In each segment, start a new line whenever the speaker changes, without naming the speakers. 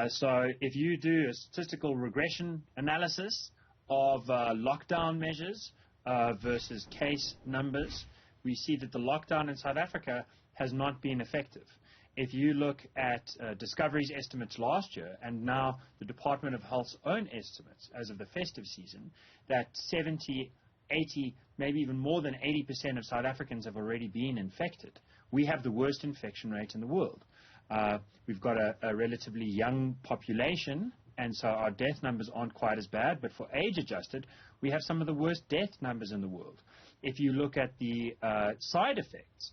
So if you do a statistical regression analysis of lockdown measures versus case numbers, we see that the lockdown in South Africa has not been effective. If you look at Discovery's estimates last year and now the Department of Health's own estimates as of the festive season, that 70, 80, maybe even more than 80% of South Africans have already been infected. We have the worst infection rate in the world. We've got a relatively young population, and so our death numbers aren't quite as bad, but for age adjusted, we have some of the worst death numbers in the world. If you look at the side effects,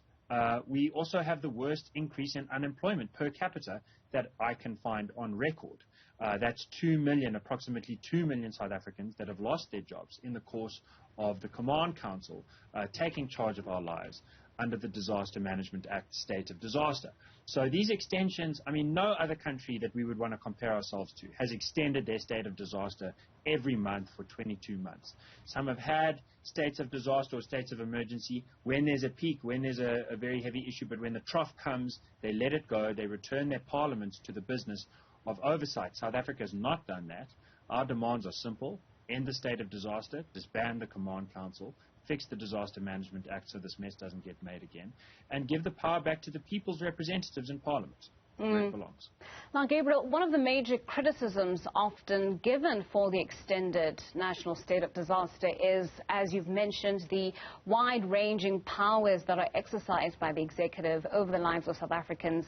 we also have the worst increase in unemployment per capita that I can find on record. That's 2 million, approximately 2 million South Africans that have lost their jobs in the course of the Command Council taking charge of our lives under the Disaster Management Act state of disaster. So these extensions, I mean, no other country that we would want to compare ourselves to has extended their state of disaster every month for 22 months. Some have had states of disaster or states of emergency when there's a peak, when there's a very heavy issue, but when the trough comes, they let it go, they return their parliaments to the business of oversight. South Africa has not done that. Our demands are simple: end the state of disaster, disband the Command Council, fix the Disaster Management Act so this mess doesn't get made again, and give the power back to the people's representatives in Parliament where it belongs.
Now, Gabriel, one of the major criticisms often given for the extended national state of disaster is, as you've mentioned, the wide-ranging powers that are exercised by the executive over the lives of South Africans,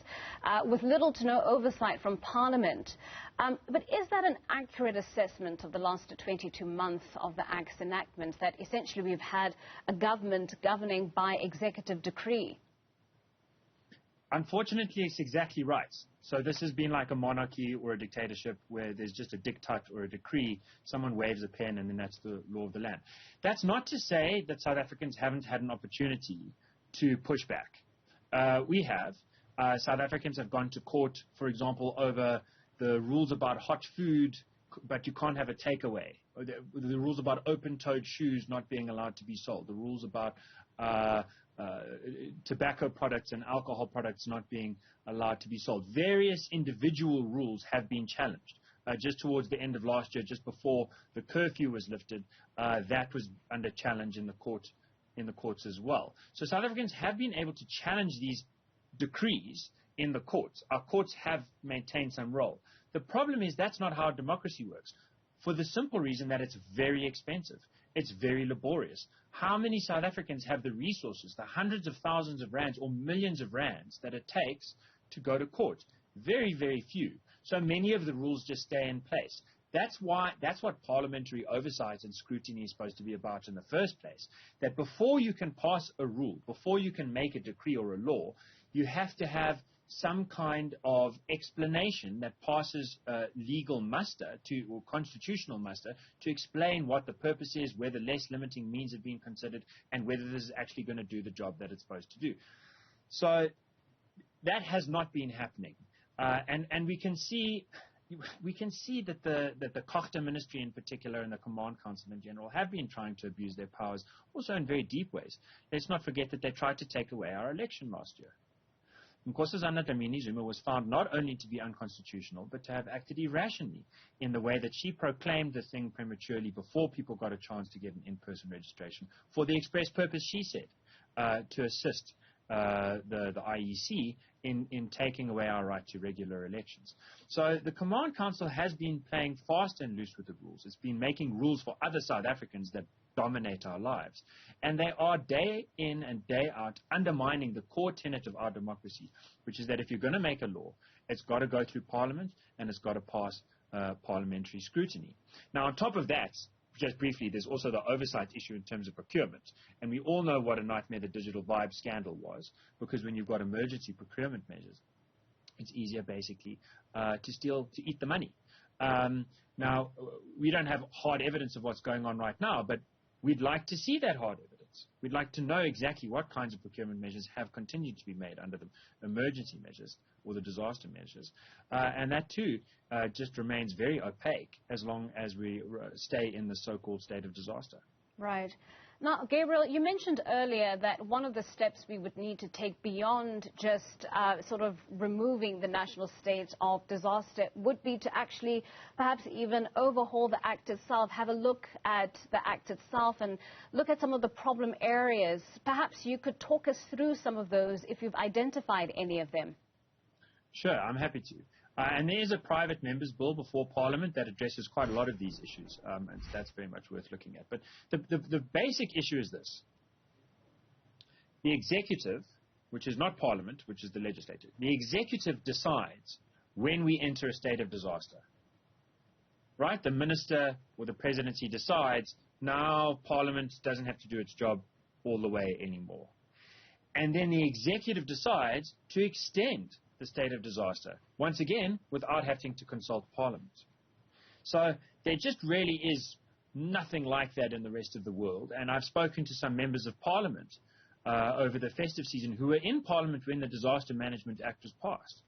with little to no oversight from Parliament. But is that an accurate assessment of the last 22 months of the Act's enactment, that essentially we've had a government governing by executive decree?
Unfortunately, it's exactly right. So this has been like a monarchy or a dictatorship where there's just a diktat or a decree, someone waves a pen and then that's the law of the land. That's not to say that South Africans haven't had an opportunity to push back. We have. South Africans have gone to court, for example, over the rules about hot food, but you can't have a takeaway. The rules about open-toed shoes not being allowed to be sold. The rules about tobacco products and alcohol products not being allowed to be sold. Various individual rules have been challenged. Just towards the end of last year, just before the curfew was lifted, that was under challenge in the courts as well. So South Africans have been able to challenge these decrees in the courts. Our courts have maintained some role. The problem is that's not how democracy works, for the simple reason that it's very expensive. It's very laborious. How many South Africans have the resources, the hundreds of thousands of rands or millions of rands that it takes to go to court? Very, very few. So many of the rules just stay in place. That's what parliamentary oversight and scrutiny is supposed to be about in the first place. That before you can pass a rule, before you can make a decree or a law, you have to have some kind of explanation that passes legal muster or constitutional muster to explain what the purpose is, whether less limiting means have been considered, and whether this is actually going to do the job that it's supposed to do. So that has not been happening, and we can see that the Kochte Ministry in particular and the Command Council in general have been trying to abuse their powers, also in very deep ways. Let's not forget that they tried to take away our election last year. Nkosazana Dlamini-Zuma was found not only to be unconstitutional, but to have acted irrationally in the way that she proclaimed the thing prematurely before people got a chance to get an in-person registration, for the express purpose, she said, to assist the IEC in taking away our right to regular elections. So the Command Council has been playing fast and loose with the rules. It's been making rules for other South Africans that dominate our lives. And they are day in and day out undermining the core tenet of our democracy, which is that if you're going to make a law, it's got to go through Parliament and it's got to pass parliamentary scrutiny. Now, on top of that, just briefly, there's also the oversight issue in terms of procurement. And we all know what a nightmare the Digital Vibe scandal was, because when you've got emergency procurement measures, it's easier basically to eat the money. Now, we don't have hard evidence of what's going on right now, but we'd like to see that hard evidence. We'd like to know exactly what kinds of procurement measures have continued to be made under the emergency measures or the disaster measures. And that, too, just remains very opaque as long as we stay in the so-called state of disaster.
Right. Now, Gabriel, you mentioned earlier that one of the steps we would need to take beyond just sort of removing the national state of disaster would be to actually perhaps even overhaul the Act itself, have a look at the Act itself and look at some of the problem areas. Perhaps you could talk us through some of those if you've identified any of them.
Sure, I'm happy to. And there is a private member's bill before Parliament that addresses quite a lot of these issues, and that's very much worth looking at. But the basic issue is this. The executive, which is not Parliament, which is the legislature, the executive decides when we enter a state of disaster. Right? The minister or the presidency decides now Parliament doesn't have to do its job all the way anymore. And then the executive decides to extend the state of disaster, once again, without having to consult Parliament. So there just really is nothing like that in the rest of the world. And I've spoken to some members of Parliament over the festive season who were in Parliament when the Disaster Management Act was passed,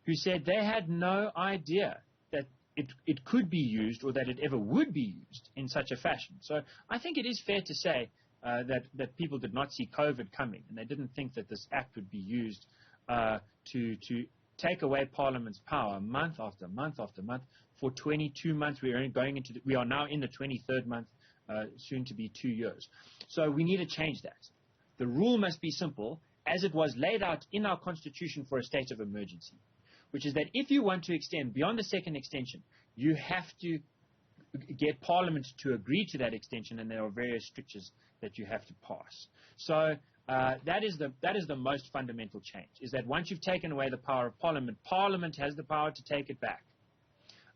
who said they had no idea that it could be used or that it ever would be used in such a fashion. So I think it is fair to say that people did not see COVID coming, and they didn't think that this act would be used to take away Parliament's power month after month after month for 22 months. We are now in the 23rd month, soon to be 2 years. So we need to change that. The rule must be simple, as it was laid out in our Constitution for a state of emergency, which is that if you want to extend beyond the second extension, you have to get Parliament to agree to that extension, and there are various strictures that you have to pass. So that is the most fundamental change, is that once you've taken away the power of Parliament, Parliament has the power to take it back.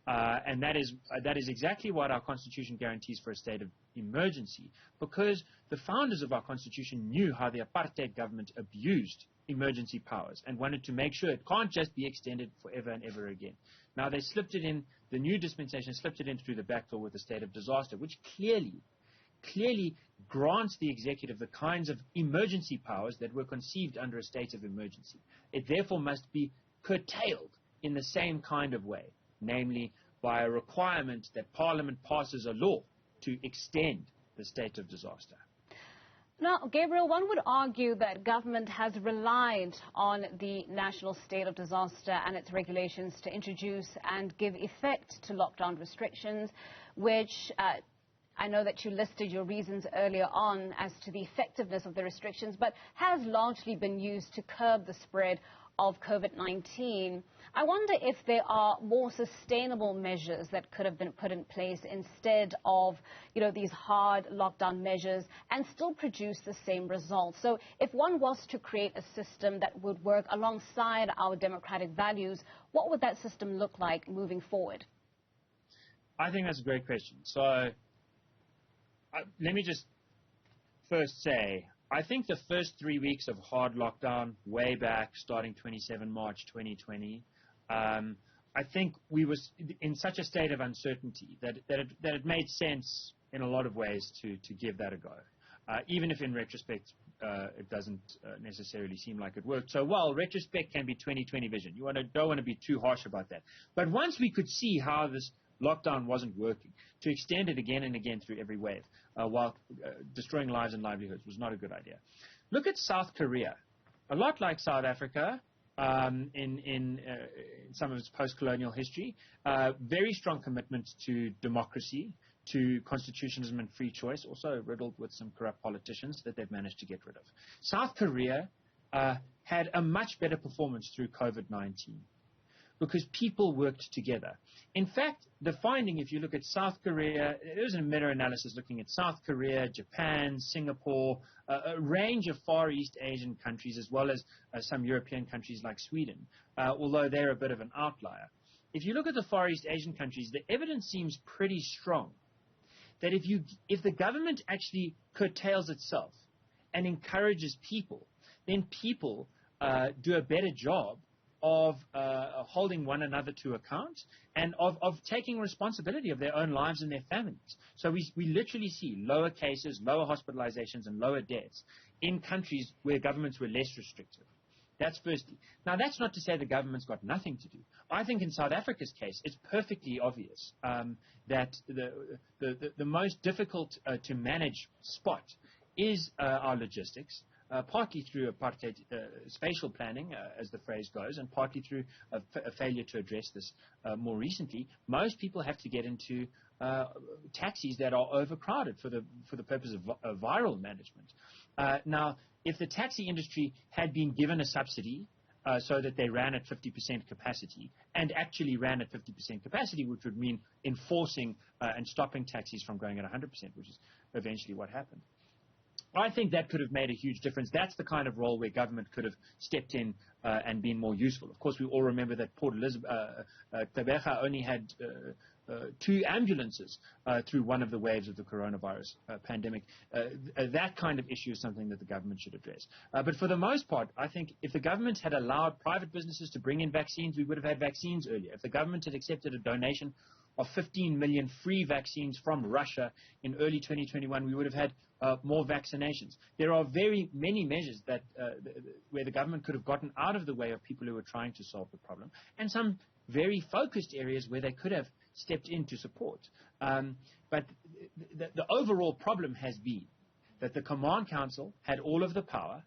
And that is exactly what our Constitution guarantees for a state of emergency, because the founders of our Constitution knew how the apartheid government abused emergency powers and wanted to make sure it can't just be extended forever and ever again. Now they slipped it in, the new dispensation slipped it in through the back door with the state of disaster, which clearly grants the executive the kinds of emergency powers that were conceived under a state of emergency. It therefore must be curtailed in the same kind of way, namely by a requirement that Parliament passes a law to extend the state of disaster.
Now, Gabriel, one would argue that government has relied on the national state of disaster and its regulations to introduce and give effect to lockdown restrictions, which I know that you listed your reasons earlier on as to the effectiveness of the restrictions, but has largely been used to curb the spread of COVID-19. I wonder if there are more sustainable measures that could have been put in place instead of, these hard lockdown measures and still produce the same results. So if one was to create a system that would work alongside our democratic values, what would that system look like moving forward?
I think that's a great question. So let me just first say, I think the first 3 weeks of hard lockdown, way back, starting 27 March 2020, I think we was in such a state of uncertainty that it made sense in a lot of ways to give that a go, even if in retrospect it doesn't necessarily seem like it worked so well. Retrospect can be 2020 vision. You don't want to be too harsh about that. But once we could see how this lockdown wasn't working, to extend it again and again through every wave while destroying lives and livelihoods was not a good idea. Look at South Korea. A lot like South Africa in some of its post-colonial history, very strong commitment to democracy, to constitutionalism and free choice, also riddled with some corrupt politicians that they've managed to get rid of. South Korea had a much better performance through COVID-19. Because people worked together. In fact, the finding, if you look at South Korea, there was a meta-analysis looking at South Korea, Japan, Singapore, a range of Far East Asian countries, as well as some European countries like Sweden, although they're a bit of an outlier. If you look at the Far East Asian countries, the evidence seems pretty strong that if the government actually curtails itself and encourages people, then people do a better job of holding one another to account and of taking responsibility of their own lives and their families. So we literally see lower cases, lower hospitalizations, and lower deaths in countries where governments were less restrictive. That's firstly. Now, that's not to say the government's got nothing to do. I think in South Africa's case, it's perfectly obvious that the most difficult to manage spot is our logistics, partly through apartheid spatial planning, as the phrase goes, and partly through a failure to address this more recently. Most people have to get into taxis that are overcrowded for the purpose of viral management. Now, if the taxi industry had been given a subsidy so that they ran at 50% capacity, and actually ran at 50% capacity, which would mean enforcing and stopping taxis from going at 100%, which is eventually what happened, I think that could have made a huge difference. That's the kind of role where government could have stepped in and been more useful. Of course, we all remember that Port Elizabeth, Gqeberha only had 2 ambulances through one of the waves of the coronavirus pandemic. That kind of issue is something that the government should address. But for the most part, I think if the government had allowed private businesses to bring in vaccines, we would have had vaccines earlier. If the government had accepted a donation of 15 million free vaccines from Russia in early 2021, we would have had more vaccinations. There are very many measures that where the government could have gotten out of the way of people who were trying to solve the problem, and some very focused areas where they could have stepped in to support. But the overall problem has been that the Command Council had all of the power.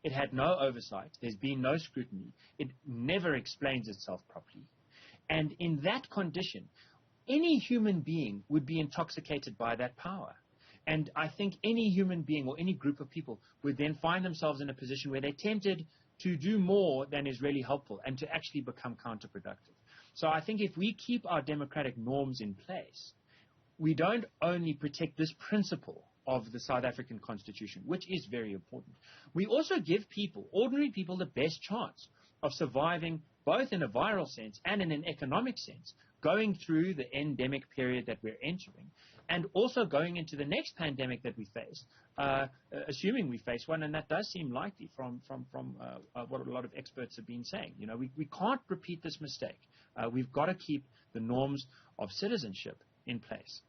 It had no oversight. There's been no scrutiny. It never explains itself properly. And in that condition, any human being would be intoxicated by that power. And I think any human being or any group of people would then find themselves in a position where they're tempted to do more than is really helpful and to actually become counterproductive. So I think if we keep our democratic norms in place, we don't only protect this principle of the South African Constitution, which is very important. We also give people, ordinary people, the best chance of surviving both in a viral sense and in an economic sense, going through the endemic period that we're entering, and also going into the next pandemic that we face, assuming we face one, and that does seem likely from what a lot of experts have been saying. You know, we can't repeat this mistake. We've got to keep the norms of citizenship in place.